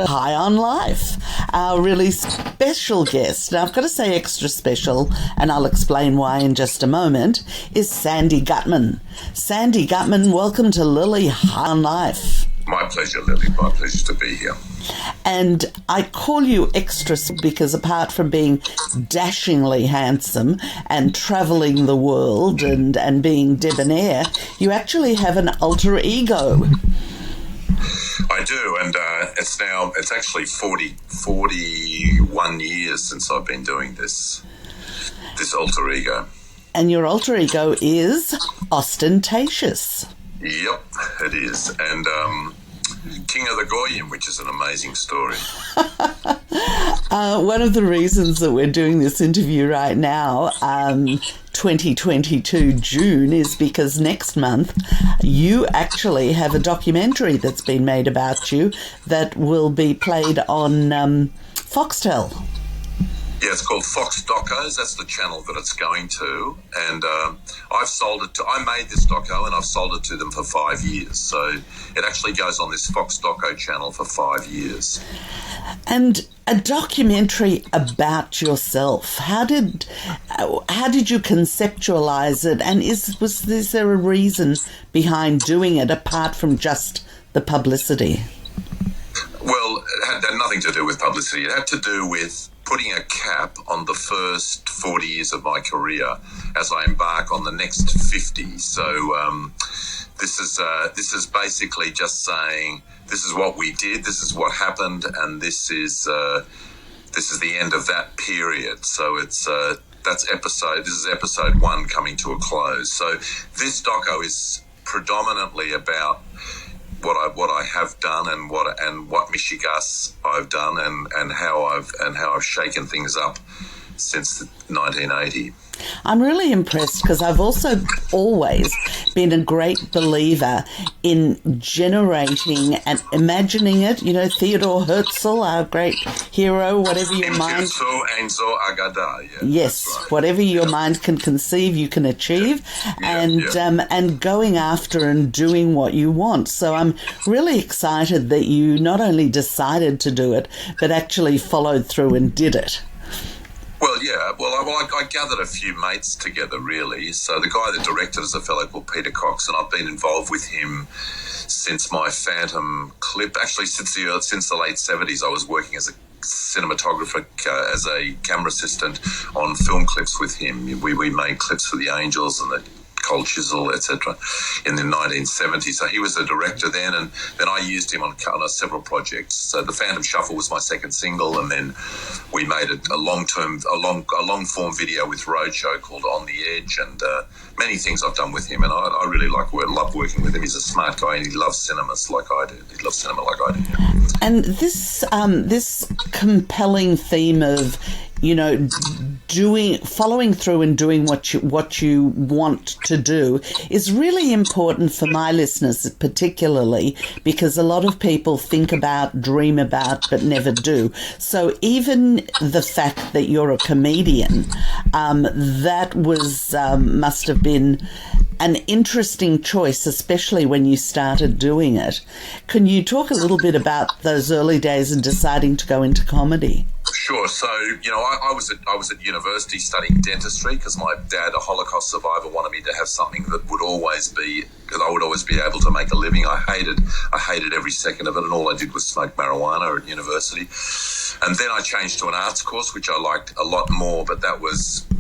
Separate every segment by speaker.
Speaker 1: High on Life, our really special guest, now I've got to say extra special, and I'll explain why in just a moment, is Sandy Gutman. Sandy Gutman, welcome to Lily High on Life.
Speaker 2: My pleasure, Lily. My pleasure to be here.
Speaker 1: And I call you extra because apart from being dashingly handsome and travelling the world and being debonair, you actually have an alter ego.
Speaker 2: I do, and it's actually 41 years since I've been doing this alter ego.
Speaker 1: And your alter ego is Austen Tayshus.
Speaker 2: Yep, it is. And King of the Goyim, which is an amazing story.
Speaker 1: One of the reasons that we're doing this interview right now, 2022 June, is because next month you actually have a documentary that's been made about you that will be played on Foxtel.
Speaker 2: Yeah, it's called Fox Docos. That's the channel that it's going to. And I've sold it to... I made this doco and I've sold it to them for 5 years. So it actually goes on this Fox Doco channel for 5 years.
Speaker 1: And a documentary about yourself. How did you conceptualize it? And was there a reason behind doing it apart from just the publicity?
Speaker 2: Well, it had nothing to do with publicity. It had to do with putting a cap on the first 40 years of my career as I embark on the next 50. So this is basically just saying this is what we did, this is what happened, and this is the end of that period. So it's this is episode 1 coming to a close. So this doco is predominantly about what I have done and what Michigas I've done and how I've shaken things up since 1980.
Speaker 1: I'm really impressed because I've also always been a great believer in generating and imagining it. You know, Theodore Herzl, our great hero, whatever your mind... Yes, right. Whatever your mind can conceive, you can achieve, and going after and doing what you want. So I'm really excited that you not only decided to do it, but actually followed through and did it.
Speaker 2: Well, yeah. Well, I gathered a few mates together, really. So the guy that directed is a fellow called Peter Cox, and I've been involved with him since my Phantom clip. Actually, since the late 70s, I was working as a cinematographer, as a camera assistant on film clips with him. We made clips for the Angels and the Cold Chisel, etc. in the 1970s. So he was the director then, and then I used him on several projects. So the Phantom Shuffle was my second single, and then we made a long form video with Roadshow called On the Edge, and many things I've done with him, and I really love working with him. He's a smart guy, and he loves cinema like I do. He loves cinema like I do.
Speaker 1: And this compelling theme of, you know, following through and doing what you want to do is really important for my listeners, particularly because a lot of people think about, dream about, but never do. So even the fact that you're a comedian, that was must have been an interesting choice, especially when you started doing it. Can you talk a little bit about those early days and deciding to go into comedy?
Speaker 2: Sure. So, you know, I was at university studying dentistry because my dad, a Holocaust survivor, wanted me to have something that would always be, because I would always be able to make a living. I hated every second of it, and all I did was smoke marijuana at university. And then I changed to an arts course, which I liked a lot more, but I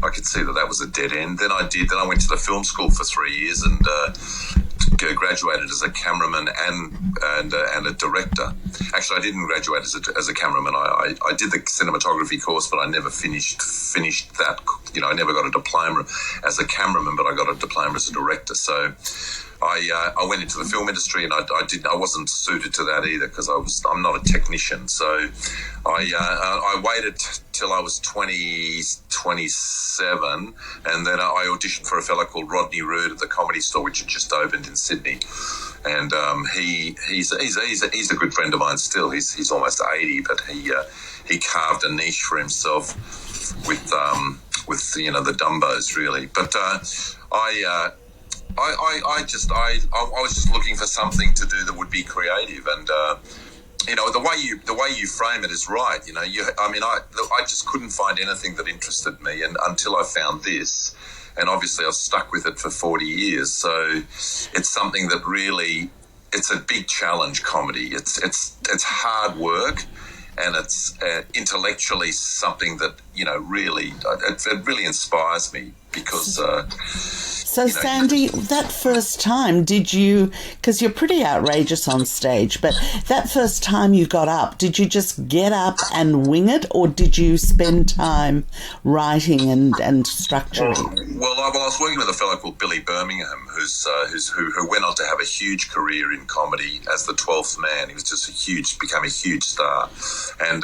Speaker 2: could see that was a dead end. Then I went to the film school for 3 years and graduated as a cameraman and a director. Actually, I didn't graduate as a cameraman. I did the cinematography course, but I never finished that. You know, I never got a diploma as a cameraman, but I got a diploma as a director. So I went into the film industry, and I wasn't suited to that either because I'm not a technician. So I waited till I was 27, and then I auditioned for a fellow called Rodney Rood at the Comedy Store, which had just opened in Sydney. And he's a good friend of mine still. He's almost 80, but he carved a niche for himself with you know, the Dumbos, really. But I was just looking for something to do that would be creative, and the way you frame it is right. I just couldn't find anything that interested me, and until I found this, and obviously I've stuck with it for 40 years. So it's something that really, it's a big challenge. Comedy. It's hard work, and it's intellectually something that really it really inspires me because.
Speaker 1: So, Sandy, that first time, did you, because you're pretty outrageous on stage, but that first time you got up, did you just get up and wing it, or did you spend time writing and structuring?
Speaker 2: Well, I was working with a fellow called Billy Birmingham, who went on to have a huge career in comedy as the 12th Man. He was just became a huge star. And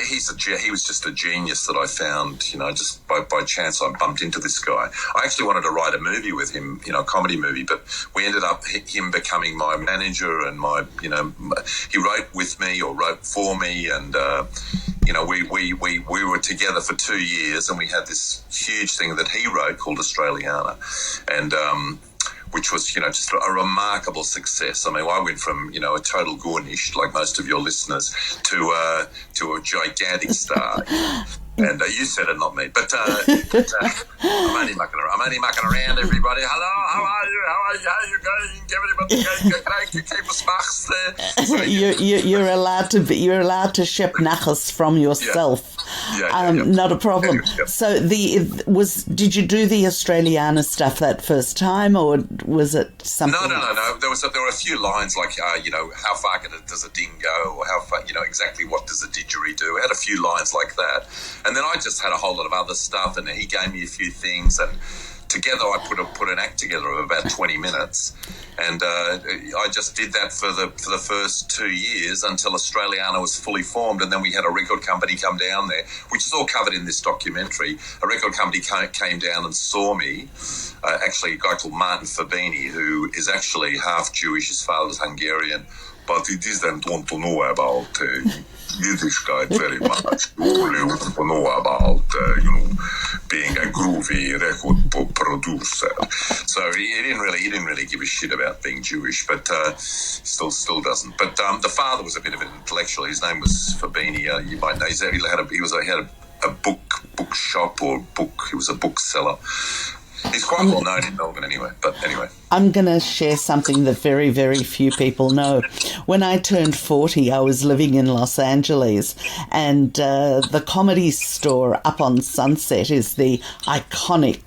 Speaker 2: he was just a genius that I found, just by chance I bumped into this guy. I actually wanted to write a movie with him, a comedy movie, but we ended up him becoming my manager and he wrote with me or wrote for me, and we were together for 2 years, and we had this huge thing that he wrote called Australiana, and which was, just a remarkable success. I mean, I went from, a total Gornish, like most of your listeners, to a gigantic star. And you said it, not me. But I'm only mucking around, everybody. Hello, how are you? How you going? Everybody, keep a smachs there. So,
Speaker 1: you're allowed to ship nachas from yourself.
Speaker 2: Yeah.
Speaker 1: Not a problem.
Speaker 2: Yeah.
Speaker 1: So did you do the Australiana stuff that first time, or was it something?
Speaker 2: No. There were a few lines like, how far does a ding go, or how far, exactly what does a didgeridoo do? I had a few lines like that. And then I just had a whole lot of other stuff, and he gave me a few things, and together I put an act together of about 20 minutes, and I just did that for the first 2 years until Australiana was fully formed, and then we had a record company come down there, which is all covered in this documentary. A record company came down and saw me, actually a guy called Martin Fabini, who is actually half Jewish, his father was Hungarian, but he doesn't want to know about Yiddish guy very much. He only wants to know about, being a groovy record producer. So he didn't really give a shit about being Jewish, but still doesn't. But the father was a bit of an intellectual. His name was Fabini. You might know. He had a book shop or book. He was a bookseller. He's quite well known in Melbourne anyway.
Speaker 1: I'm going to share something that very, very few people know. When I turned 40, I was living in Los Angeles, and the Comedy Store up on Sunset is the iconic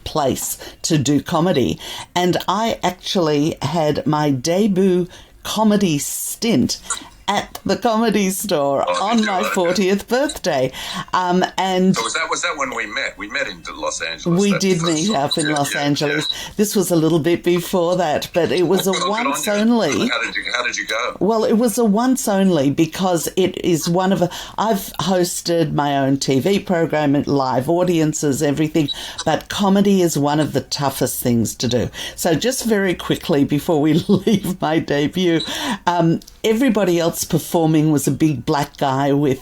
Speaker 1: place to do comedy. And I actually had my debut comedy stint at the Comedy Store on my 40th birthday. And
Speaker 2: so was that when we met? We met in Los Angeles.
Speaker 1: We did meet up in Los Angeles. Yeah. This was a little bit before that, but it was a once only.
Speaker 2: How did you go?
Speaker 1: Well, it was a once only because it is one of I've hosted my own TV program, live audiences, everything, but comedy is one of the toughest things to do. So just very quickly before we leave my debut, everybody else performing was a big black guy with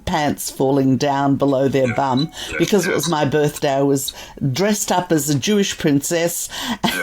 Speaker 1: pants falling down below their bum. Because it was my birthday, I was dressed up as a Jewish princess,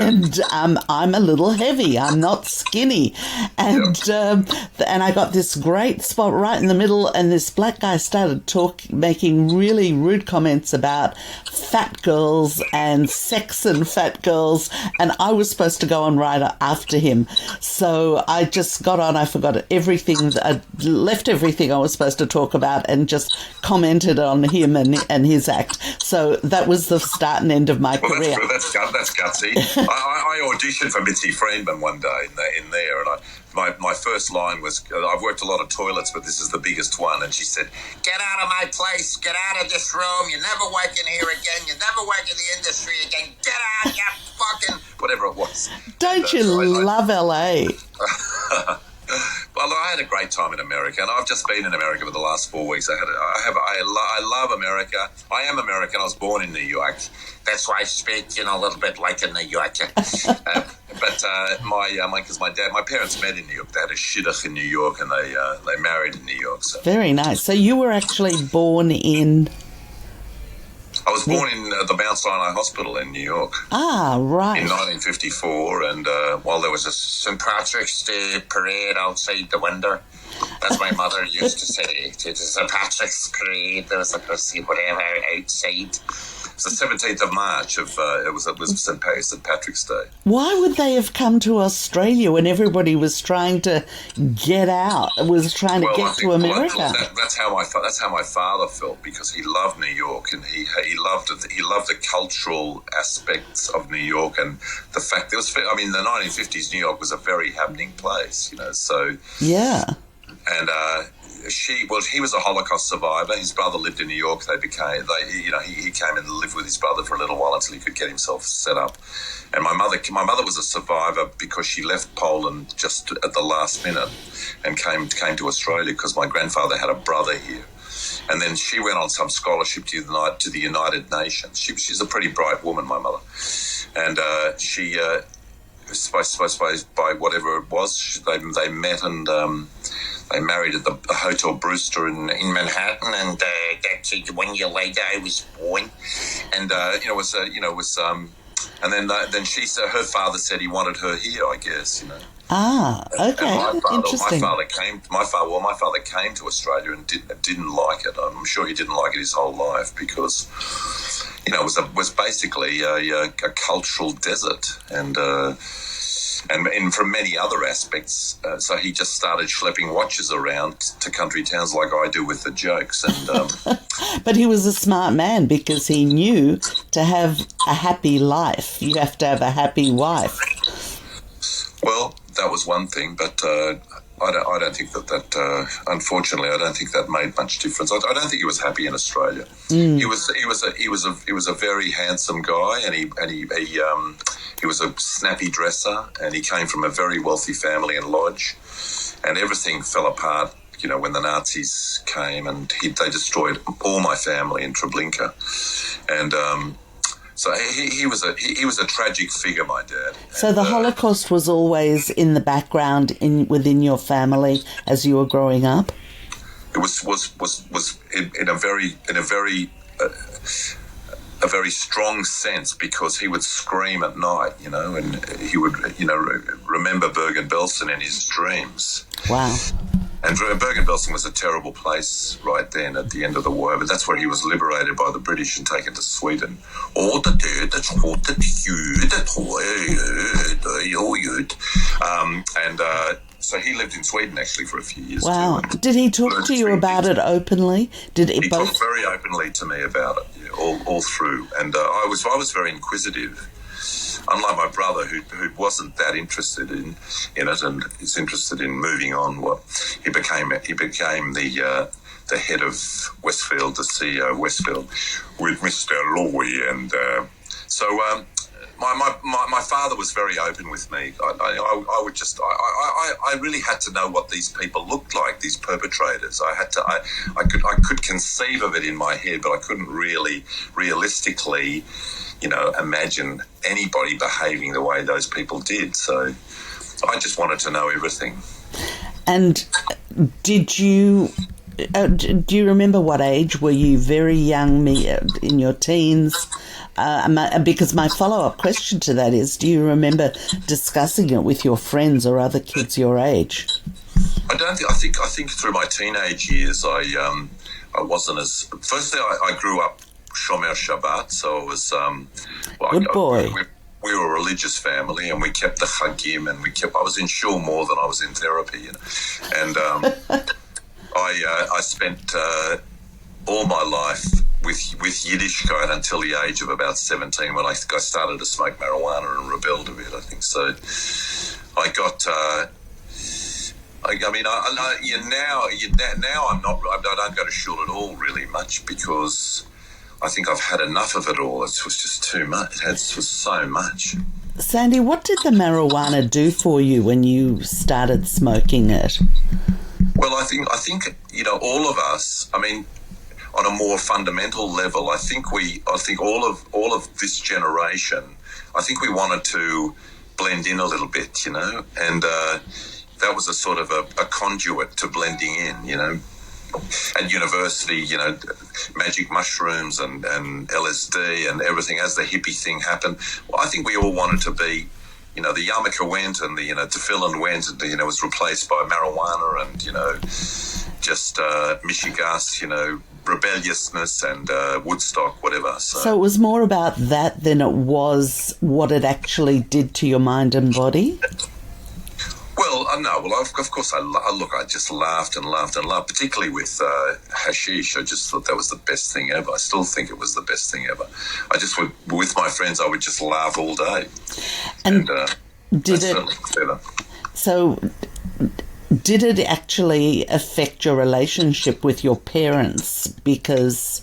Speaker 1: and I'm a little heavy. I'm not skinny. And I got this great spot right in the middle, and this black guy started making really rude comments about fat girls and sex and fat girls, and I was supposed to go on right after him. So I just got on, I forgot everything, I left everything I was supposed to talk about and just commented on him and his act. So that was the start and end of my career.
Speaker 2: That's gutsy. I auditioned for Mitzi Friedman one day in there, and my first line was, I've worked a lot of toilets, but this is the biggest one. And she said, "Get out of my place. Get out of this room. You never work in here again. You never work in the industry again. Get out, you fucking..." Whatever it was.
Speaker 1: Don't you love LA?
Speaker 2: Well, I had a great time in America, and I've just been in America for the last 4 weeks. I love America. I am American. I was born in New York. That's why I speak, a little bit like a New Yorker. But my parents met in New York. They had a shidduch in New York, and they married in New York. So.
Speaker 1: Very nice. So you were actually born in...
Speaker 2: I was born in the Mount Sinai Hospital in New York.
Speaker 1: Ah, right.
Speaker 2: In 1954, and while there was a St. Patrick's Day parade outside the window, as my mother used to say, to the St. Patrick's parade, there was a pussy whatever outside. It was the 17th of March. It was St. Patrick's Day.
Speaker 1: Why would they have come to Australia when everybody was trying to get out, was trying to get to America?
Speaker 2: That's how my father felt, because he loved New York, and he loved the cultural aspects of New York, and the fact there was. I mean, the 1950s New York was a very happening place, you know. So
Speaker 1: yeah,
Speaker 2: and. He was a Holocaust survivor. His brother lived in New York. He came and lived with his brother for a little while until he could get himself set up. And my mother was a survivor because she left Poland just at the last minute and came to Australia because my grandfather had a brother here. And then she went on some scholarship to the United Nations. She's a pretty bright woman, my mother, and she. By whatever it was, they met and they married at the Hotel Brewster in Manhattan, and 1 year later I was born, and and then she said her father said he wanted her here, I guess, you know.
Speaker 1: Ah, okay, interesting.
Speaker 2: My father came to Australia and didn't like it. I'm sure he didn't like it his whole life because, you know, it was basically a cultural desert, and from many other aspects. So he just started schlepping watches around to country towns like I do with the jokes. And
Speaker 1: but he was a smart man because he knew to have a happy life, you have to have a happy wife.
Speaker 2: Well, that was one thing, but I don't think that unfortunately, I don't think that made much difference. I don't think he was happy in Australia. He was a very handsome guy, and he was a snappy dresser, and he came from a very wealthy family in Lodge, and everything fell apart, you know, when the Nazis came, and they destroyed all my family in Treblinka, and so he was a tragic figure, my dad.
Speaker 1: So the Holocaust was always in the background within your family as you were growing up.
Speaker 2: It was in a very strong sense, because he would scream at night, you know, and he would, you know, remember Bergen-Belsen in his dreams.
Speaker 1: Wow.
Speaker 2: And Bergen-Belsen was a terrible place right then at the end of the war, but that's where he was liberated by the British and taken to Sweden. So he lived in Sweden actually for a few years.
Speaker 1: Wow.
Speaker 2: too.
Speaker 1: Did he talk to you about it openly?
Speaker 2: He talked very openly to me about it, yeah, all through. And I was very inquisitive. Unlike my brother, who wasn't that interested in it, and is interested in moving on. Well, he became the head of Westfield, the CEO of Westfield, with Mr. Loy, and so my father was very open with me. I really had to know what these people looked like, these perpetrators. I could conceive of it in my head, but I couldn't really realistically, you know, imagine anybody behaving the way those people did. So I just wanted to know everything.
Speaker 1: And do you remember what age? Were you very young, in your teens? Because my follow-up question to that is, do you remember discussing it with your friends or other kids your age?
Speaker 2: I think through my teenage years, I wasn't as... Firstly, I grew up Shomer Shabbat, so it was...
Speaker 1: Good boy.
Speaker 2: We were a religious family, and we kept the Chagim, and I was in shul more than I was in therapy, you know. And I spent all my life with Yiddishkeit until the age of about 17, when I started to smoke marijuana and rebelled a bit, I think. So I got... now I'm not... I don't go to shul at all really much, because I think I've had enough of it all. It was just too much. It was so much.
Speaker 1: Sandy, what did the marijuana do for you when you started smoking it?
Speaker 2: Well, I think you know, all of us. I mean, on a more fundamental level, I think all of this generation, I think we wanted to blend in a little bit, you know, and that was a sort of a conduit to blending in, you know. at university, magic mushrooms and LSD and everything as the hippie thing happened. Well, I think we all wanted to be, the yarmulke went and the, tefillin went and, was replaced by marijuana and, just Michigas, rebelliousness and Woodstock, whatever.
Speaker 1: So it was more about that than it was what it actually did to your mind and body?
Speaker 2: Well, no. Well, of course, I just laughed and laughed and laughed, particularly with hashish. I just thought that was the best thing ever. I still think it was the best thing ever. I just would, with my friends, I would just laugh all day. And
Speaker 1: did it? So, did it actually affect your relationship with your parents? Because,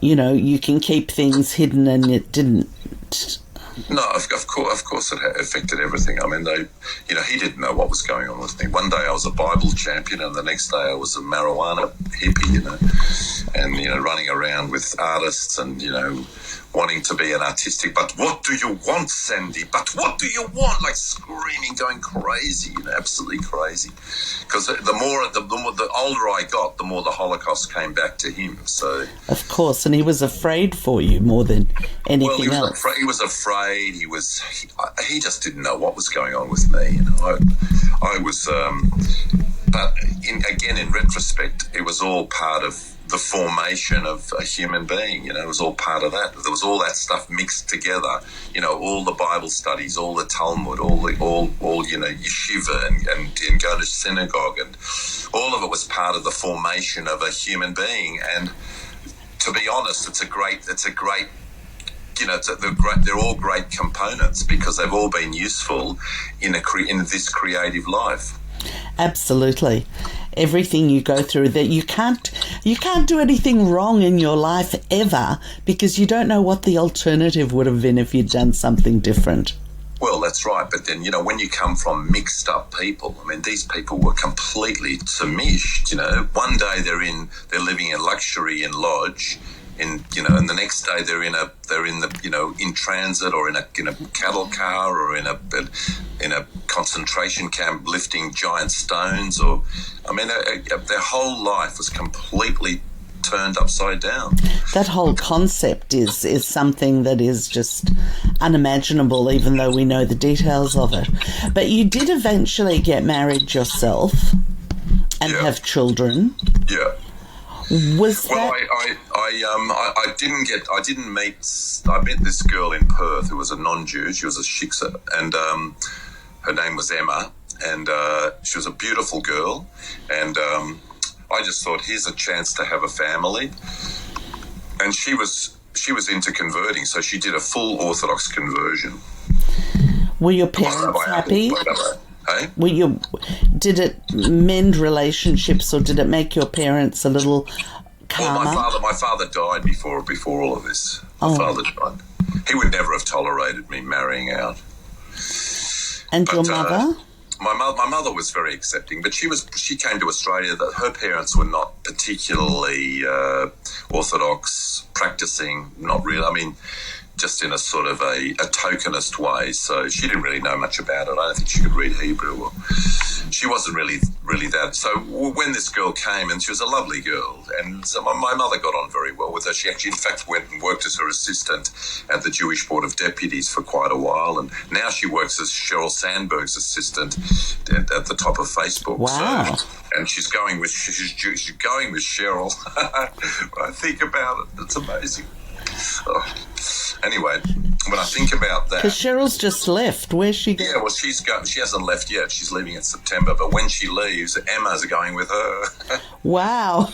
Speaker 1: you can keep things hidden, and it didn't.
Speaker 2: No, of course it affected everything. I mean, he didn't know what was going on with me. One day I was a Bible champion and the next day I was a marijuana hippie, and, running around with artists and, wanting to be an artistic, but what do you want, Sandy? But what do you want? Like screaming, going crazy, absolutely crazy. Because the older I got, the more the Holocaust came back to him. So,
Speaker 1: of course, and he was afraid for you more than anything else.
Speaker 2: He was afraid. He just didn't know what was going on with me. I was, but in retrospect, it was all part of the formation of a human being. It was all part of that. There was all that stuff mixed together. All the Bible studies, all the Talmud, all yeshiva and go to synagogue, and all of it was part of the formation of a human being. And to be honest, it's a great. They're all great components because they've all been useful in this creative life.
Speaker 1: Absolutely. Everything you go through, that you can't do anything wrong in your life ever because you don't know what the alternative would have been if you'd done something different.
Speaker 2: Well, that's right. But then, when you come from mixed up people, I mean, these people were completely samished, One day they're living in luxury in lodge, and the next day they're in transit or in a cattle car or in a concentration camp lifting giant stones, or their whole life was completely turned upside down.
Speaker 1: That whole concept is something that is just unimaginable, even though we know the details of it. But you did eventually get married yourself and have children.
Speaker 2: Yeah.
Speaker 1: Was that...
Speaker 2: I met this girl in Perth who was a non-Jew. She was a shiksa, and her name was Emma, and she was a beautiful girl, and I just thought, here's a chance to have a family. And she was into converting, so she did a full Orthodox conversion.
Speaker 1: Were your parents happy?
Speaker 2: Hey?
Speaker 1: Did it mend relationships, or did it make your parents a little calmer?
Speaker 2: Well, my father died before all of this. My father died. He would never have tolerated me marrying out.
Speaker 1: And your mother?
Speaker 2: My mother was very accepting, but she came to Australia. That her parents were not particularly Orthodox, practicing, not really. I mean, just in a sort of a tokenist way. So she didn't really know much about it. I don't think she could read Hebrew. Or she wasn't really that. So when this girl came, and she was a lovely girl, and so my mother got on very well with her. She actually, in fact, went and worked as her assistant at the Jewish Board of Deputies for quite a while, and now she works as Sheryl Sandberg's assistant at the top of Facebook.
Speaker 1: Wow.
Speaker 2: So, and she's going with Sheryl. When I think about it, it's amazing. Oh. Anyway, when I think about that...
Speaker 1: Because Cheryl's just left. Where's she going?
Speaker 2: Yeah, well, she hasn't left yet. She's leaving in September. But when she leaves, Emma's going with her.
Speaker 1: Wow.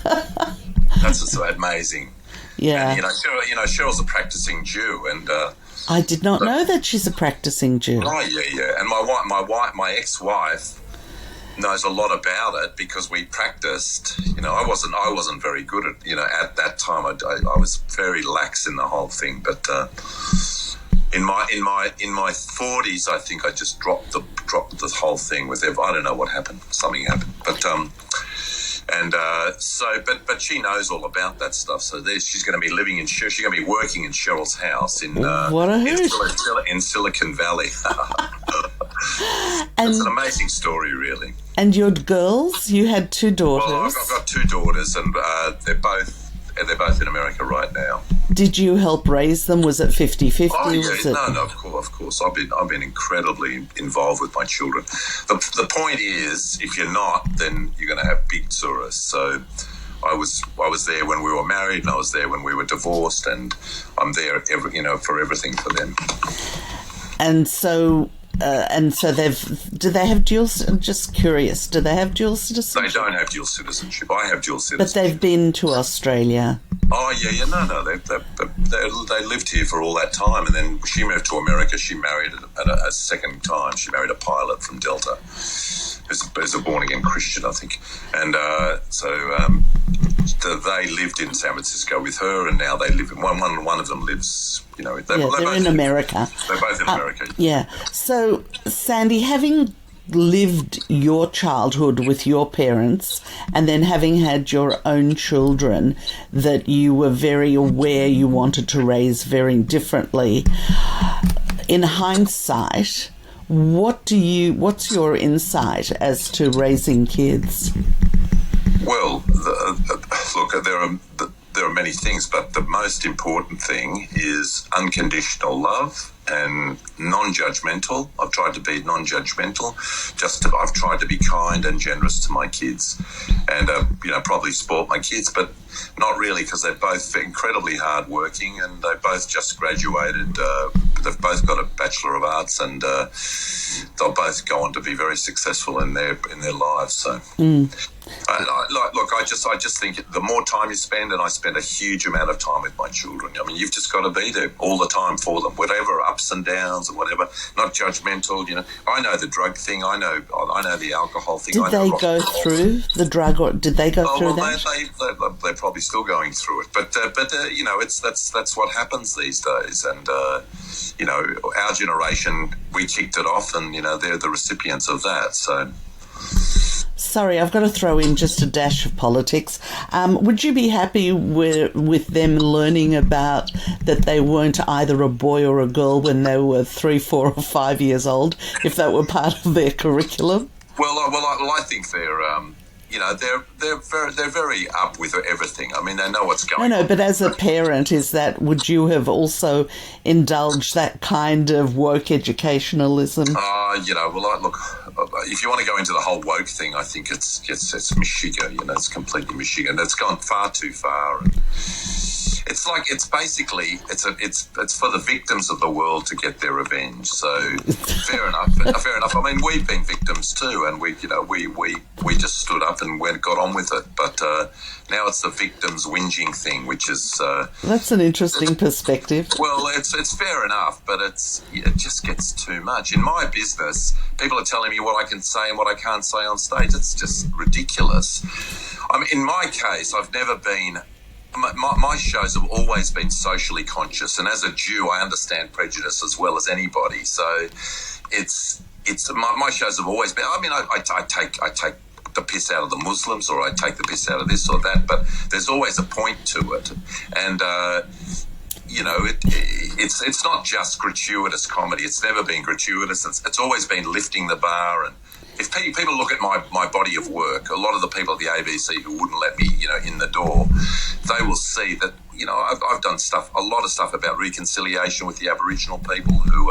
Speaker 2: That's so amazing.
Speaker 1: Yeah.
Speaker 2: And, Cheryl's a practicing Jew. And
Speaker 1: I did not know that she's a practicing Jew.
Speaker 2: Oh, yeah. And my ex-wife knows a lot about it because we practiced. I wasn't very good at that time. I was very lax in the whole thing. But in my 40s, I think I just dropped the whole thing with I don't know what happened. Something happened. But but she knows all about that stuff. So she's going to be she's going to be working in Cheryl's house in Silicon Valley.
Speaker 1: And
Speaker 2: it's an amazing story, really.
Speaker 1: And your girls? You had two daughters.
Speaker 2: Well, I've got two daughters, and they're both in America right now.
Speaker 1: Did you help raise them? Was it 50-50?
Speaker 2: Oh yeah, no, of course. I've been incredibly involved with my children. The point is, if you're not, then you're going to have big tsuras. So I was there when we were married, and I was there when we were divorced, and I'm there for everything for them.
Speaker 1: And so do they have dual? I'm just curious. Do they have dual citizenship?
Speaker 2: They don't have dual citizenship. I have dual citizenship.
Speaker 1: But they've been to Australia.
Speaker 2: Oh yeah, no. They lived here for all that time, and then she moved to America. She married at a second time. She married a pilot from Delta, who's a born again Christian, I think, and they lived in San Francisco with her, and now they live in one of them lives.
Speaker 1: They're in America.
Speaker 2: They're both in America.
Speaker 1: Yeah. So, Sandy, having lived your childhood with your parents and then having had your own children that you were very aware you wanted to raise very differently, in hindsight, what's your insight as to raising kids?
Speaker 2: Well, look, there are many things, but the most important thing is unconditional love and non-judgmental. I've tried to be non-judgmental. I've tried to be kind and generous to my kids, and probably spoilt my kids, but not really, because they're both incredibly hardworking, and they both just graduated. They've both got a Bachelor of Arts, and they'll both go on to be very successful in their lives. So. I just think the more time you spend, and I spend a huge amount of time with my children. I mean, you've just got to be there all the time for them, whatever ups and downs and whatever. Not judgmental. I know the drug thing. I know the alcohol thing.
Speaker 1: Did they go through the drug, or did they go through that?
Speaker 2: They're probably still going through it, but that's what happens these days, and our generation, we kicked it off, and they're the recipients of that. So.
Speaker 1: Sorry, I've got to throw in just a dash of politics. Would you be happy with them learning about that they weren't either a boy or a girl when they were 3, 4, or 5 years old, if that were part of their curriculum?
Speaker 2: Well, I think they're very up with everything. I mean, they know what's going on.
Speaker 1: No, but as a parent, would you have also indulged that kind of woke educationalism?
Speaker 2: Look, if you want to go into the whole woke thing, I think it's Michigan. It's completely Michigan. It's gone far too far. And it's for the victims of the world to get their revenge. So fair enough. I mean, we've been victims too, and we just stood up and got on with it. But now it's the victims whinging thing, which is
Speaker 1: that's an interesting perspective.
Speaker 2: Well, it's fair enough, but it just gets too much. In my business, people are telling me what I can say and what I can't say on stage. It's just ridiculous. I mean, in my case, I've never been. My shows have always been socially conscious, and as a Jew, I understand prejudice as well as anybody. So, my shows have always been. I mean, I take the piss out of the Muslims, or I take the piss out of this or that, but there's always a point to it, and it's not just gratuitous comedy. It's never been gratuitous. It's always been lifting the bar. And if people look at my body of work, a lot of the people at the ABC who wouldn't let me, in the door, they will see that, I've done a lot of stuff about reconciliation with the Aboriginal people who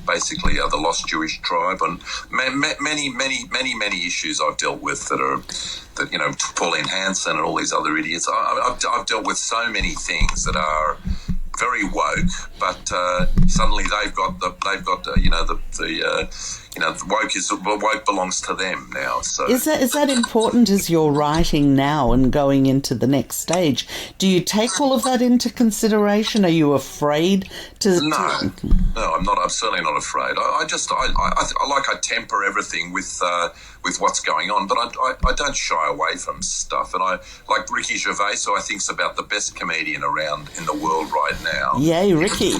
Speaker 2: basically are the lost Jewish tribe, and many issues I've dealt with that Pauline Hanson and all these other idiots. I've dealt with so many things that are very woke, but suddenly they've got woke belongs to them now. So
Speaker 1: is that important as you're writing now and going into the next stage? Do you take all of that into consideration? Are you afraid to?
Speaker 2: No, I'm not. I'm certainly not afraid. I temper everything with what's going on, but I don't shy away from stuff. And I like Ricky Gervais, who I think's about the best comedian around in the world right now.
Speaker 1: Yay, Ricky!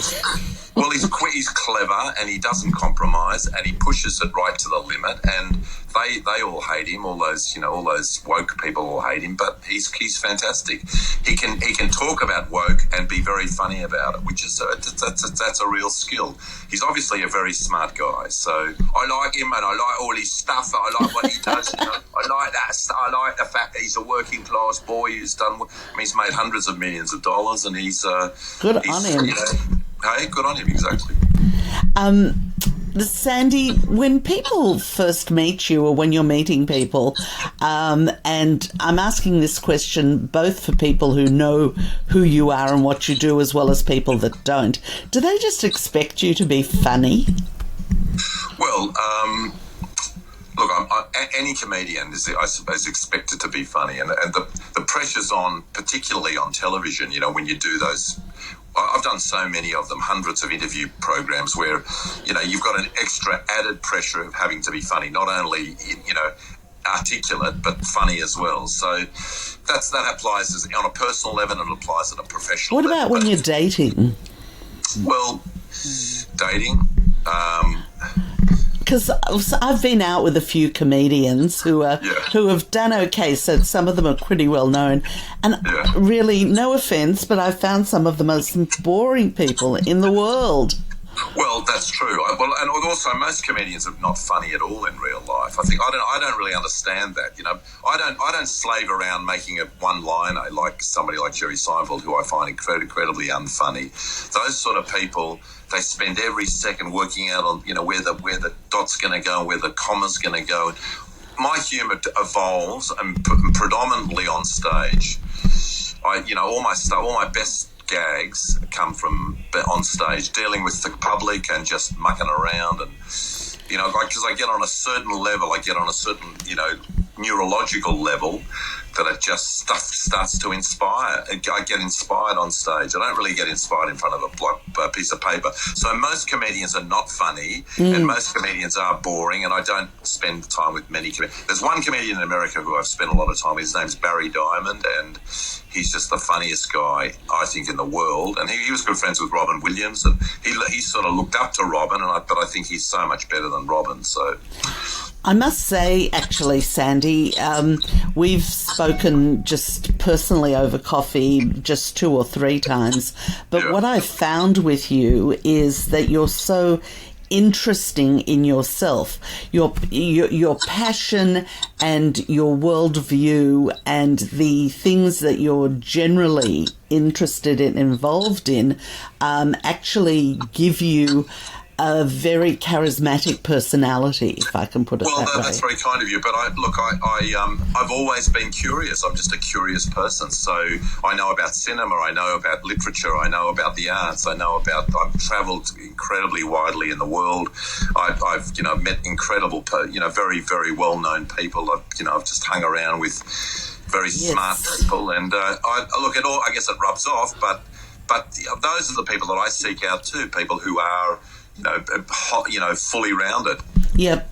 Speaker 2: Well, he's clever, and he doesn't compromise, and he pushes it right to the limit. And they all hate him. All those woke people all hate him. But he's fantastic. He can talk about woke and be very funny about it, which is that's a real skill. He's obviously a very smart guy. So I like him, and I like all his stuff. I like what he does. I like that. I like the fact that he's a working class boy who's done. He's made hundreds of millions of dollars, and he's
Speaker 1: good on him.
Speaker 2: Hey, good on him, exactly.
Speaker 1: Sandy, when people first meet you or when you're meeting people, and I'm asking this question both for people who know who you are and what you do as well as people that don't, do they just expect you to be funny?
Speaker 2: Well, look, any comedian is, I suppose, expected to be funny, and the pressure's on, particularly on television, when you do those. I've done so many of them, hundreds of interview programs where, you've got an extra added pressure of having to be funny, not only, articulate, but funny as well. So that applies on a personal level and it applies at a professional level.
Speaker 1: What about when you're dating?
Speaker 2: Well, dating...
Speaker 1: Because I've been out with a few comedians who have done okay, so some of them are pretty well known. And really, no offence, but I've found some of the most boring people in the world.
Speaker 2: Well, that's true. And also, most comedians are not funny at all in real life. I don't really understand that. I don't slave around making a one-liner like somebody like Jerry Seinfeld, who I find incredibly unfunny. Those sort of people, they spend every second working out on where the dot's going to go and where the comma's going to go. My humour evolves and predominantly on stage. All my best gags come from on stage, dealing with the public and just mucking around, and because I get on a certain level, I get on a certain neurological level that it just stuff starts to inspire. I get inspired on stage. I don't really get inspired in front of a piece of paper. So most comedians are not funny, and most comedians are boring, and I don't spend time with many comedians. There's one comedian in America who I've spent a lot of time with. His name's Barry Diamond, and he's just the funniest guy, I think, in the world. And he was good friends with Robin Williams, and he sort of looked up to Robin, but I think he's so much better than Robin. So
Speaker 1: I must say, actually, Sandy, we've spoken just personally over coffee just 2 or 3 times. But what I've found with you is that you're so interesting in yourself. Your passion and your worldview and the things that you're generally interested in, involved in, actually give you a very charismatic personality, if I can put it that way. Well,
Speaker 2: that's very kind of you. But I've always been curious. I'm just a curious person. So I know about cinema. I know about literature. I know about the arts. I've travelled incredibly widely in the world. I've met incredible, very, very well-known people. I've just hung around with very smart people. And I guess it rubs off. But those are the people that I seek out too. People who are fully rounded.
Speaker 1: Yep.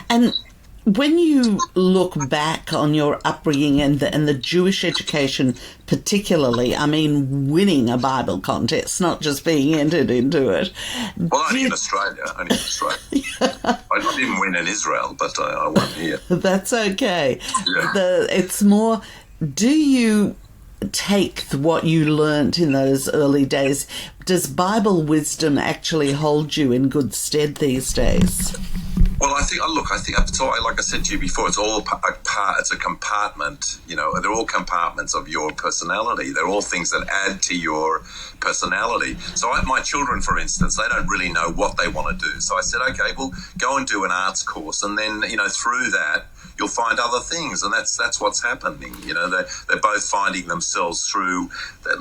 Speaker 1: And when you look back on your upbringing and the Jewish education particularly, I mean, winning a Bible contest, not just being entered into it.
Speaker 2: Well, only in Australia. I didn't win in Israel, but I won here.
Speaker 1: That's okay.
Speaker 2: Yeah.
Speaker 1: It's more, do you take what you learnt in those early days? Does Bible wisdom actually hold you in good stead these days?
Speaker 2: Well, I think like I said to you before, it's all it's a compartment. They're all compartments of your personality. They're all things that add to your personality. So my children, for instance, they don't really know what they want to do. So I said, okay, well, go and do an arts course, and then through that you'll find other things, and that's what's happening. They're both finding themselves through. They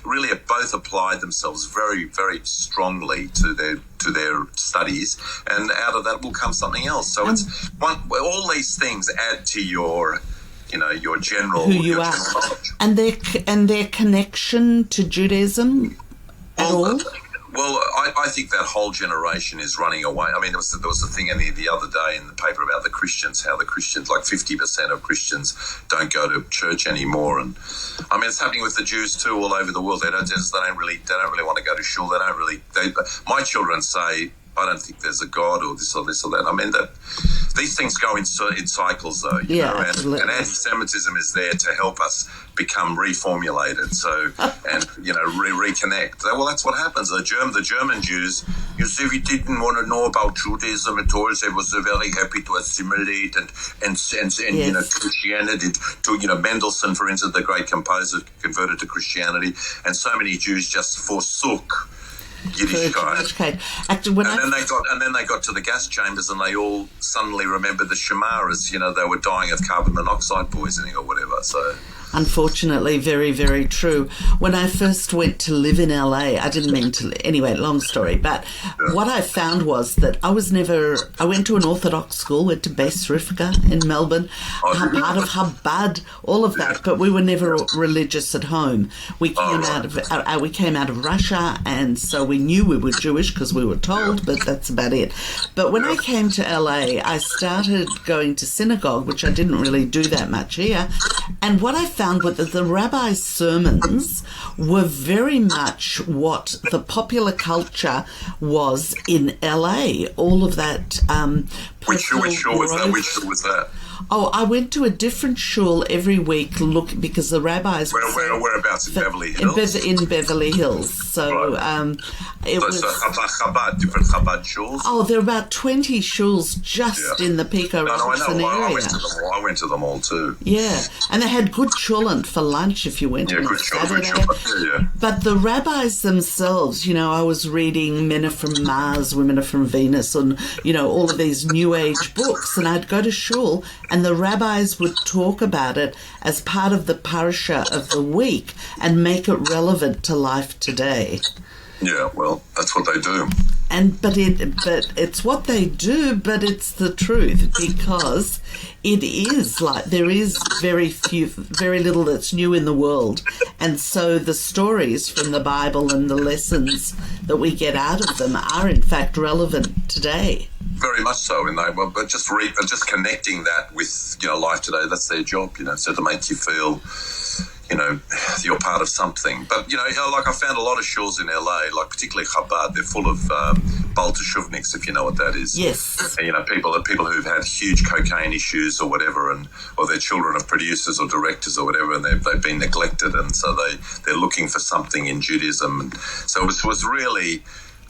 Speaker 2: really have both applied themselves very, very strongly to their studies, and out of that will come something else. So it's all these things add to your general
Speaker 1: who you are,
Speaker 2: general knowledge.
Speaker 1: and their connection to Judaism at all.
Speaker 2: Well, I think that whole generation is running away. I mean, there was a thing the other day in the paper about the Christians, how the Christians, like 50% of Christians don't go to church anymore. And I mean, it's happening with the Jews too all over the world. They don't really want to go to shul. My children say, I don't think there's a God or this or that. I mean, these things go in cycles, though. You know?
Speaker 1: Absolutely.
Speaker 2: And anti-Semitism is there to help us become reformulated, and reconnect. Well, that's what happens. The German Jews, you see, we didn't want to know about Judaism at all. They were so very happy to assimilate and
Speaker 1: Yes.
Speaker 2: Christianity. Mendelssohn, for instance, the great composer, converted to Christianity, and so many Jews just forsook Yiddishkeit.
Speaker 1: Actually,
Speaker 2: then they got to the gas chambers and they all suddenly remembered the Shema as, they were dying of carbon monoxide poisoning or whatever. So
Speaker 1: unfortunately, very, very true. When I first went to live in LA, I didn't mean to. Anyway, long story. But what I found was that I went to an Orthodox school, went to Beis Rivka in Melbourne, part of Chabad, all of that. But we were never religious at home. We came out of Russia, and so we knew we were Jewish because we were told, but that's about it. But when I came to LA, I started going to synagogue, which I didn't really do that much here. And what I found was that the rabbi's sermons were very much what the popular culture was in LA. All of that
Speaker 2: Which shul was that? Which shul was that?
Speaker 1: Oh, I went to a different shul every week, because the rabbis
Speaker 2: whereabouts in Beverly Hills?
Speaker 1: In Beverly Hills. So it was
Speaker 2: Chabad, different Chabad shuls.
Speaker 1: Oh, there are about 20 shuls just in the Pico Robinson area.
Speaker 2: I went to them all too.
Speaker 1: Yeah, and they had good cholent for lunch if you went on a Saturday.
Speaker 2: Yeah.
Speaker 1: But the rabbis themselves, I was reading Men Are From Mars, Women Are From Venus, and, all of these New Age books, and I'd go to shul, and the rabbis would talk about it as part of the parasha of the week and make it relevant to life today.
Speaker 2: Yeah, well, that's what they do.
Speaker 1: But it's what they do, but it's the truth, because it is like there is very little that's new in the world, and so the stories from the Bible and the lessons that we get out of them are in fact relevant today.
Speaker 2: Very much so, but just connecting that with life today. That's their job, so to make you feel, you're part of something. But like I found a lot of shuls in LA, like particularly Chabad, they're full of Baal Teshuvniks, if you know what that is.
Speaker 1: Yes.
Speaker 2: And, people who've had huge cocaine issues or whatever, or their children are producers or directors or whatever, and they've been neglected, and so they're looking for something in Judaism. And so it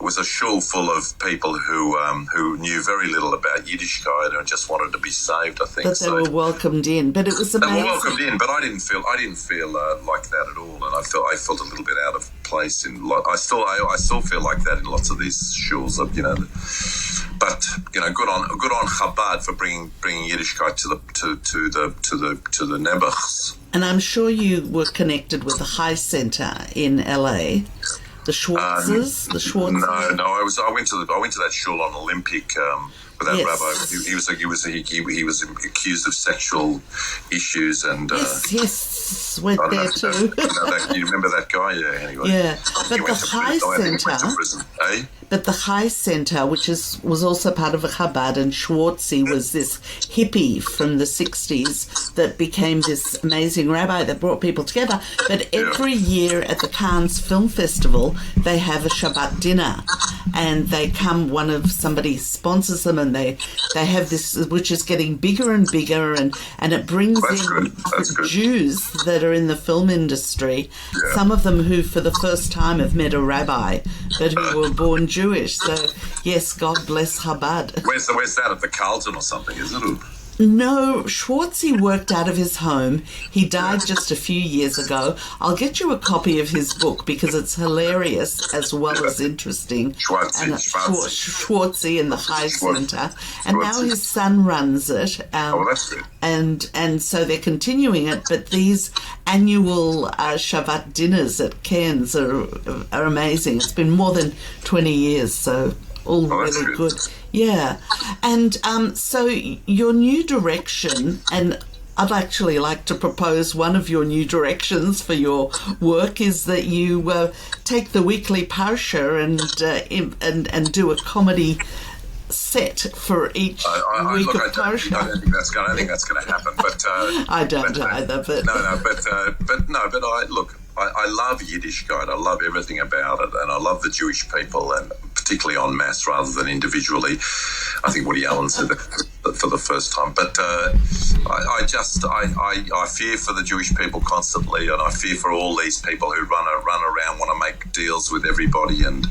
Speaker 2: was a shul full of people who knew very little about Yiddishkeit and just wanted to be saved, I think.
Speaker 1: But they were welcomed in. But it was amazing.
Speaker 2: They were welcomed in, but I didn't feel like that at all, and I felt a little bit out of place I still feel like that in lots of these shuls, But good on Chabad for bringing Yiddishkeit to the Nebuchs.
Speaker 1: And I'm sure you were connected with the High Center in LA. The Schwartzes?
Speaker 2: No. I went to that shul on Olympic with that rabbi. He was accused of sexual issues and.
Speaker 1: Yes, went there too.
Speaker 2: You remember that guy? Yeah. Anyway.
Speaker 1: Yeah, but the High Center. But the High Center, which was also part of a Chabad, and Schwartzy was this hippie from the 60s that became this amazing rabbi that brought people together. But every year at the Cannes Film Festival, they have a Shabbat dinner, and somebody sponsors them, and they have this, which is getting bigger and bigger, and it brings in Jews that are in the film industry, some of them who for the first time have met a rabbi, but who were born Jewish. So, yes, God bless Chabad.
Speaker 2: Where's that? At the Carlton or something, is it?
Speaker 1: No, Schwartzy worked out of his home. He died just a few years ago. I'll get you a copy of his book because it's hilarious as well as interesting. Schwartzy in the High Center. And now his son runs it.
Speaker 2: That's good.
Speaker 1: And so they're continuing it, but these annual Shabbat dinners at Cairns are amazing. It's been more than 20 years, so all really good. Yeah. And so your new direction, and I'd actually like to propose one of your new directions for your work is that you take the weekly parsha and do a comedy set for each week of parsha.
Speaker 2: I don't think that's going to happen. But
Speaker 1: I don't either. But
Speaker 2: I love Yiddishkeit. I love everything about it, and I love the Jewish people, and particularly en masse rather than individually. I think Woody Allen said that for the first time. But I fear for the Jewish people constantly, and I fear for all these people who run around, want to make deals with everybody, and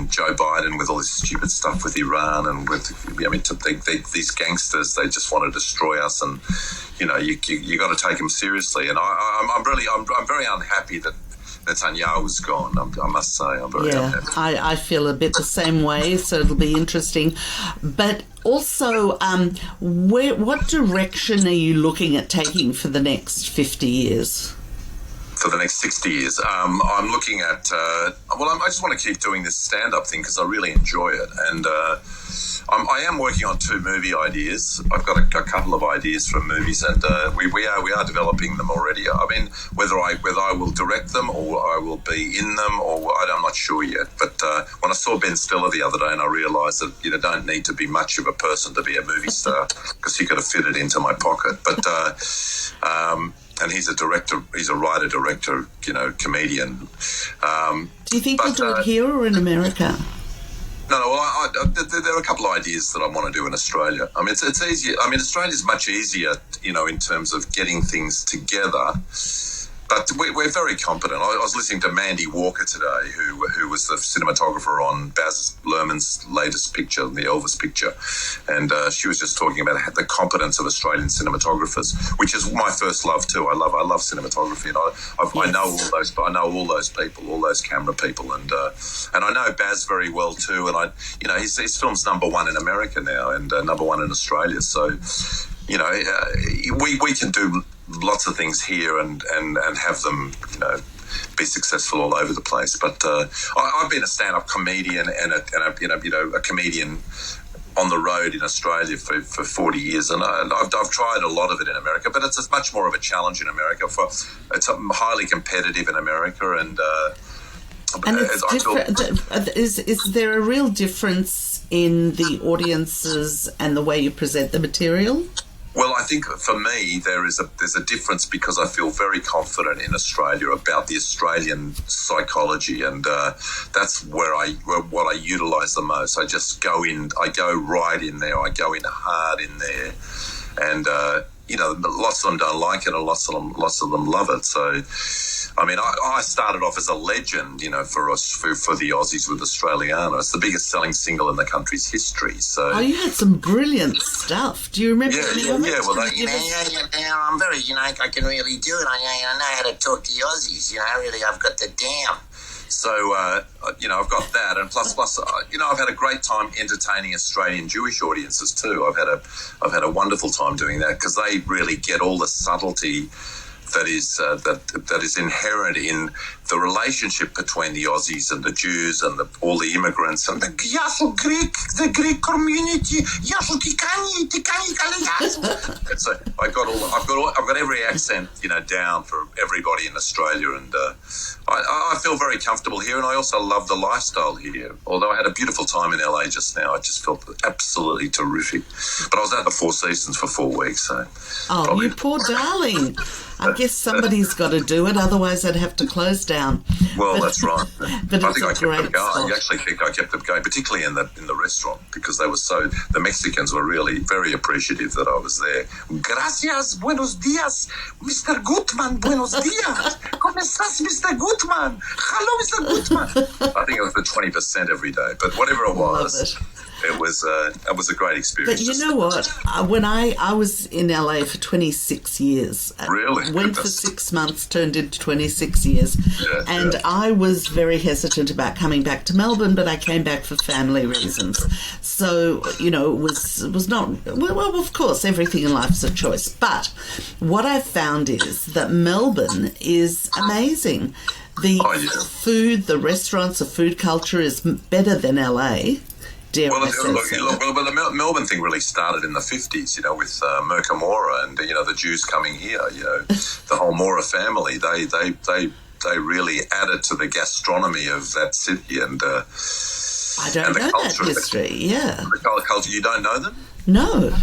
Speaker 2: Joe Biden with all this stupid stuff with Iran, and these gangsters, they just want to destroy us, and you got to take them seriously. And I'm very unhappy that Netanyahu's gone. I must say, I'm very unhappy.
Speaker 1: I feel a bit the same way, so it'll be interesting. But also, what direction are you looking at taking for the next 50 years?
Speaker 2: For the next 60 years, I'm looking at. I just want to keep doing this stand-up thing because I really enjoy it, and I am working on 2 movie ideas. I've got a couple of ideas for movies, and we are developing them already. I mean, whether I will direct them or I will be in them, or I'm not sure yet. But when I saw Ben Stiller the other day, and I realised that you don't need to be much of a person to be a movie star because he could have fit it into my pocket. But and he's a director, he's a writer, director, comedian.
Speaker 1: Do you think you'll do it here or in America?
Speaker 2: No. Well, there are a couple of ideas that I want to do in Australia. I mean, it's easier. I mean, Australia's much easier, in terms of getting things together. But we're very competent. I was listening to Mandy Walker today, who was the cinematographer on Baz Luhrmann's latest picture, the Elvis picture, and she was just talking about the competence of Australian cinematographers, which is my first love too. I love cinematography, and I know all those people, all those camera people, and I know Baz very well too. And his film's #1 in America now, and #1 in Australia. So, we can do lots of things here and have them, be successful all over the place. But I've been a stand-up comedian and a comedian on the road in Australia for 40 years, and I've tried a lot of it in America. But it's much more of a challenge in America. It's highly competitive in America, and
Speaker 1: it's different. Is there a real difference in the audiences and the way you present the material?
Speaker 2: Well, I think for me there's a difference because I feel very confident in Australia about the Australian psychology, and that's what I utilise the most. I just go right in there. I go in hard in there, and lots of them don't like it, and lots of them love it. So, I mean, I started off as a legend, for the Aussies with Australiana. It's the biggest selling single in the country's history. So,
Speaker 1: you had some brilliant stuff. Do you remember any of it?
Speaker 2: Yeah. Well,
Speaker 3: I'm very, I can really do it. I know how to talk to the Aussies. I've got the damn.
Speaker 2: So, I've got that, and plus, I've had a great time entertaining Australian Jewish audiences too. I've had a wonderful time doing that because they really get all the subtlety that is inherent in the relationship between the Aussies and the Jews and all the immigrants and the Greek community. So I've got every accent down for everybody in Australia, and I feel very comfortable here, and I also love the lifestyle here. Although I had a beautiful time in LA just now, I just felt absolutely terrific. But I was at the Four Seasons for 4 weeks, so
Speaker 1: you poor darling. I guess somebody's got to do it, otherwise they'd have to close down.
Speaker 2: Well, that's right.
Speaker 1: But
Speaker 2: I think I kept them going. I kept them going, particularly in the restaurant, because the Mexicans were really very appreciative that I was there. Gracias, buenos dias, Mr. Gutman, buenos dias. ¿Cómo estás, Mr. Gutman? Hello, Mr. Gutman. I think it was the 20% every day, but whatever it was. It was a great experience.
Speaker 1: But you know what? When I was in LA for 26 years.
Speaker 2: Really?
Speaker 1: Went for 6 months, turned into 26 years. And I was very hesitant about coming back to Melbourne, but I came back for family reasons. So, it was not... Well, of course, everything in life is a choice. But what I've found is that Melbourne is amazing. The food, the restaurants, the food culture is better than LA. dare
Speaker 2: Well,
Speaker 1: I say so.
Speaker 2: well, the Melbourne thing really started in the 50s, with Mercamora and, the Jews coming here, the whole Mora family, they really added to the gastronomy of that city and
Speaker 1: I don't know that history, yeah.
Speaker 2: The culture, you don't know them?
Speaker 1: No.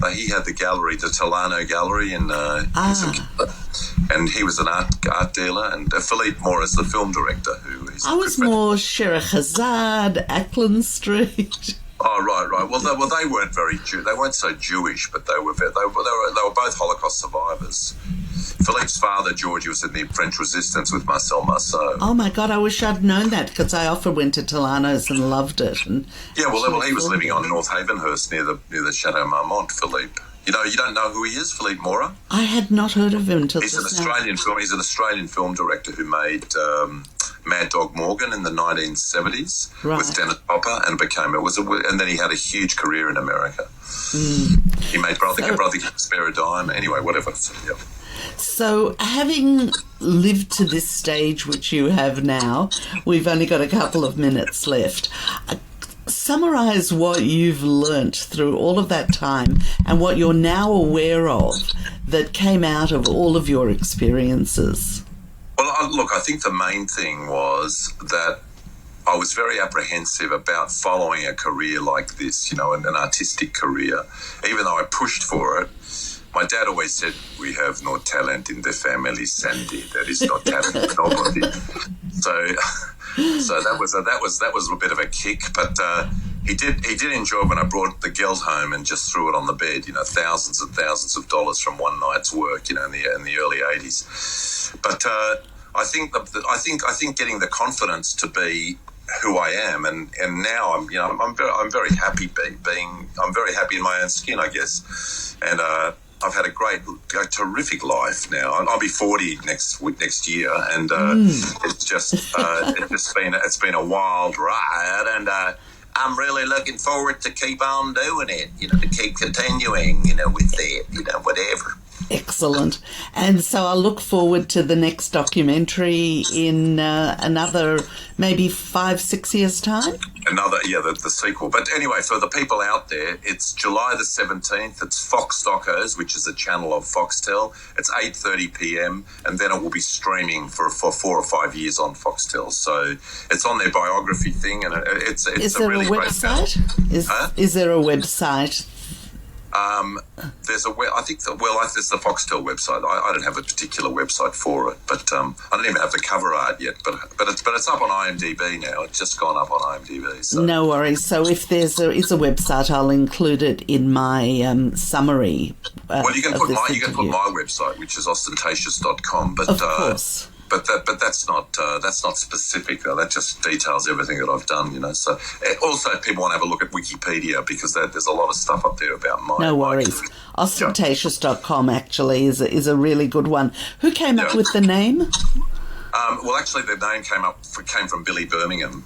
Speaker 2: Oh, he had the gallery, the Tolano Gallery in and he was an art dealer, and Philippe Morris, the film director,
Speaker 1: I was more Sherazade, Ackland Street.
Speaker 2: Oh, right. Well, they weren't they weren't so Jewish, but they were both Holocaust survivors. Philippe's father, George, was in the French Resistance with Marcel Marceau.
Speaker 1: Oh my God, I wish I'd known that, because I often went to Tolano's and loved it. And
Speaker 2: yeah, well, he was living on North Havenhurst near the Chateau Marmont, Philippe. You don't know who he is, Philippe Mora?
Speaker 1: I had not heard of him until
Speaker 2: He's an Australian film director who made Mad Dog Morgan in the 1970s with Dennis Hopper, and and then he had a huge career in America. He made Brother Can Spare a Dime. Anyway, whatever. Yeah.
Speaker 1: So, having lived to this stage which you have now, we've only got a couple of minutes left. Summarise what you've learnt through all of that time and what you're now aware of that came out of all of your experiences.
Speaker 2: Well, I think the main thing was that I was very apprehensive about following a career like this, an artistic career, even though I pushed for it. My dad always said, "We have no talent in the family, Sandy. There is no talent in nobody." So that was a bit of a kick, but he did enjoy when I brought the geld home and just threw it on the bed. Thousands and thousands of dollars from one night's work. In the early '80s. But I think getting the confidence to be who I am, and now I'm very happy I'm very happy in my own skin, I guess, and I've had a terrific life now. I'll be 40 next year, and it's been a wild ride, and I'm really looking forward to keep on doing it. To keep continuing, with it, whatever.
Speaker 1: Excellent. And so I look forward to the next documentary in another maybe 5-6 years' time.
Speaker 2: The sequel. But anyway, for the people out there, it's July the 17th. It's Fox Docos, which is a channel of Foxtel. It's 8:30 p.m. and then it will be streaming for 4 or 5 years on Foxtel. So it's on their biography thing, and it's a really great channel.
Speaker 1: Is there a website?
Speaker 2: There's there's the Foxtel website. I don't have a particular website for it, but I don't even have the cover art yet. But it's up on IMDb now. It's just gone up on IMDb. So.
Speaker 1: No worries. So if is a website, I'll include it in my summary.
Speaker 2: Well, you can put my website, which is austentatious.com. But
Speaker 1: of course.
Speaker 2: But that's not specific though. That just details everything that I've done, So also, if people want to have a look at Wikipedia, because there's a lot of stuff up there about my.
Speaker 1: No worries. Austentatious.com actually is a really good one. Who came up with the name?
Speaker 2: Well, actually, the name came from Billy Birmingham,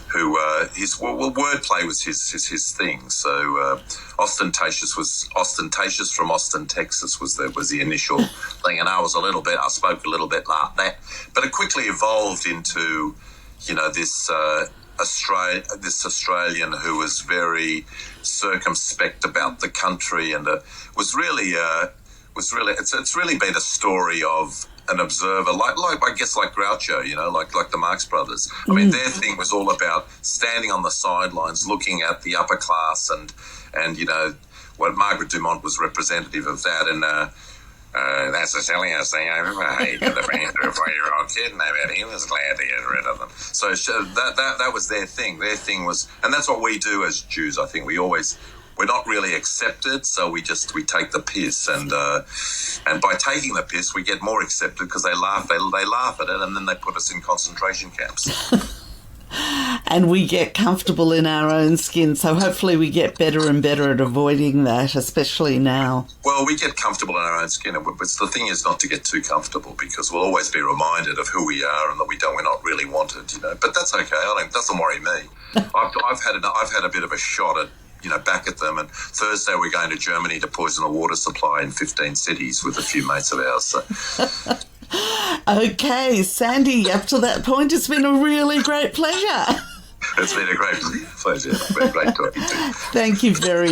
Speaker 2: who wordplay was his thing. So Ostentatious from Austin, Texas was the initial thing, and I spoke a little bit like that, but it quickly evolved into this Australian who was very circumspect about the country, and it's really been a story of an observer, like I guess like Groucho, like the Marx Brothers. I mean, their thing was all about standing on the sidelines, looking at the upper class, and what Margaret Dumont was representative of that, and that's the silliest thing I've ever hated. The man threw a 4-year-old kid, and I bet he was glad to get rid of them. So that was their thing. Their thing was, and that's what we do as Jews. I think we're not really accepted, so we take the piss, and by taking the piss, we get more accepted because they laugh at it, and then they put us in concentration camps.
Speaker 1: And we get comfortable in our own skin, so hopefully we get better and better at avoiding that, especially now.
Speaker 2: Well, we get comfortable in our own skin, but the thing is not to get too comfortable, because we'll always be reminded of who we are and that we're not really wanted, But that's okay. It doesn't worry me. I've had a bit of a shot at back at them. And Thursday we're going to Germany to poison the water supply in 15 cities with a few mates of ours. So.
Speaker 1: Okay, Sandy, up to that point, it's been a really great pleasure.
Speaker 2: It's been a great pleasure. It's been great talking to you.
Speaker 1: Thank you very